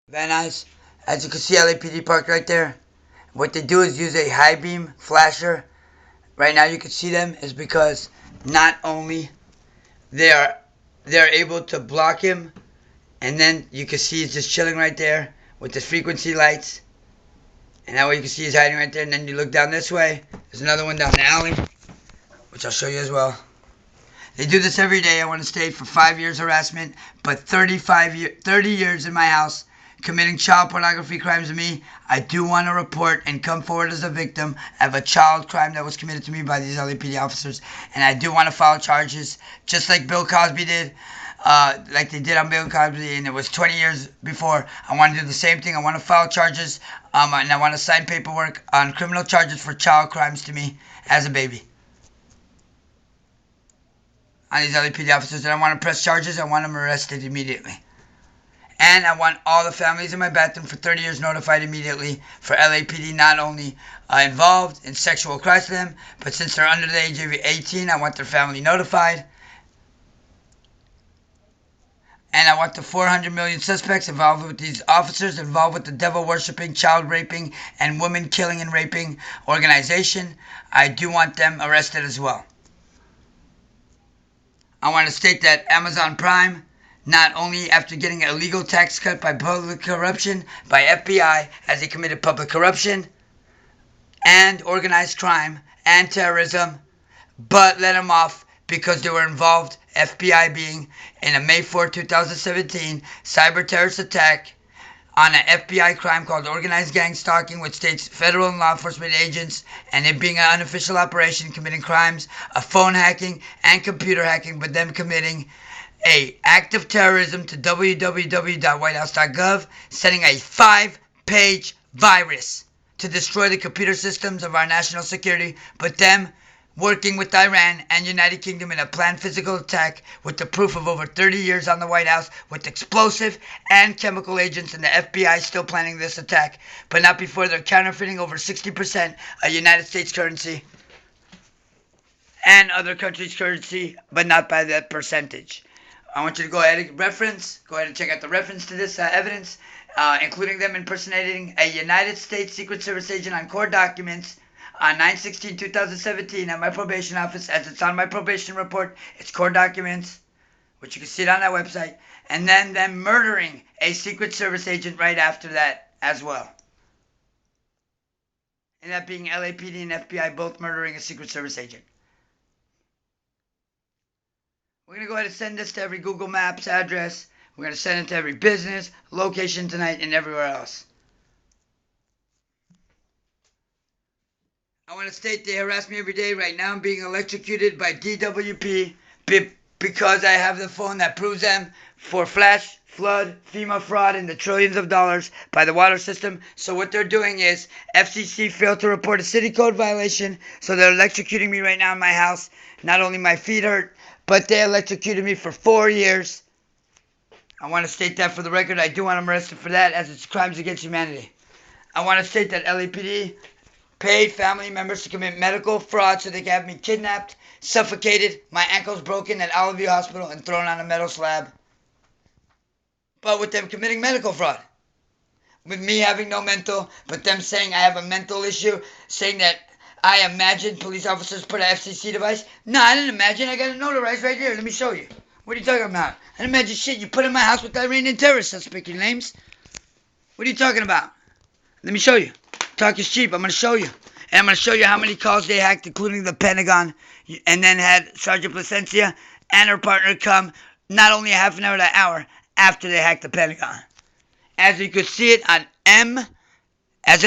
Van Nuys, as you can see, LAPD parked right there. What they do is use a high beam flasher. Right now you can see them is because not only they're able to block him, and then you can see he's just chilling right there with the frequency lights. And that way you can see he's hiding right there. And then you look down this way. There's another one down the alley, which I'll show you as well. They do this every day. I want to stay for 5 years harassment, but 30 years in my house committing child pornography crimes to me. I do want to report and come forward as a victim of a child crime that was committed to me by these LAPD officers, and I do want to file charges, just like Bill Cosby did, like they did on Bill Cosby, and it was 20 years before. I want to do the same thing. I want to file charges, and I want to sign paperwork on criminal charges for child crimes to me as a baby on these LAPD officers, and I want to press charges. I want them arrested immediately. And I want all the families in my bathroom for 30 years notified immediately for LAPD not only involved in sexual crimes to them, but since they're under the age of 18, I want their family notified. And I want the 400 million suspects involved with these officers, involved with the devil-worshipping, child-raping, and women-killing and raping organization. I do want them arrested as well. I want to state that Amazon Prime, not only after getting a legal tax cut by public corruption, by FBI, as they committed public corruption and organized crime and terrorism, but let them off because they were involved, FBI being, in a May 4, 2017 cyber terrorist attack on an FBI crime called organized gang stalking, which states federal and law enforcement agents, and it being an unofficial operation committing crimes of phone hacking and computer hacking, but them committing a act of terrorism to www.whitehouse.gov, sending a 5-page virus to destroy the computer systems of our national security, but them working with Iran and United Kingdom in a planned physical attack with the proof of over 30 years on the White House with explosive and chemical agents, and the FBI still planning this attack, but not before they're counterfeiting over 60% of United States currency and other countries' currency, but not by that percentage. I want you to go ahead and check out the reference to this evidence, including them impersonating a United States Secret Service agent on court documents on 9/16/2017 at my probation office, as it's on my probation report. It's court documents, which you can see it on that website, and then them murdering a Secret Service agent right after that as well. And that being LAPD and FBI both murdering a Secret Service agent. We're going to go ahead and send this to every Google Maps address. We're going to send it to every business, location tonight, and everywhere else. I want to state they harass me every day. Right now I'm being electrocuted by DWP because I have the phone that proves them for flash, flood, FEMA fraud, and the trillions of dollars by the water system. So what they're doing is FCC failed to report a city code violation, so they're electrocuting me right now in my house. Not only my feet hurt, but they electrocuted me for 4 years. I want to state that for the record. I do want them arrested for that, as it's crimes against humanity. I want to state that LAPD paid family members to commit medical fraud so they could have me kidnapped, suffocated, my ankles broken at Olive View Hospital, and thrown on a metal slab. But with them committing medical fraud, with me having no mental, but them saying I have a mental issue, saying that I imagined police officers put an FCC device. No, I didn't imagine. I got it notarized right here. Let me show you. What are you talking about? I didn't imagine shit you put in my house with Iranian terrorist suspect, you names. What are you talking about? Let me show you. Talk is cheap. I'm going to show you. And I'm going to show you how many calls they hacked, including the Pentagon, and then had Sergeant Placencia and her partner come not only a half an hour to an hour after they hacked the Pentagon. As you could see it on M, as in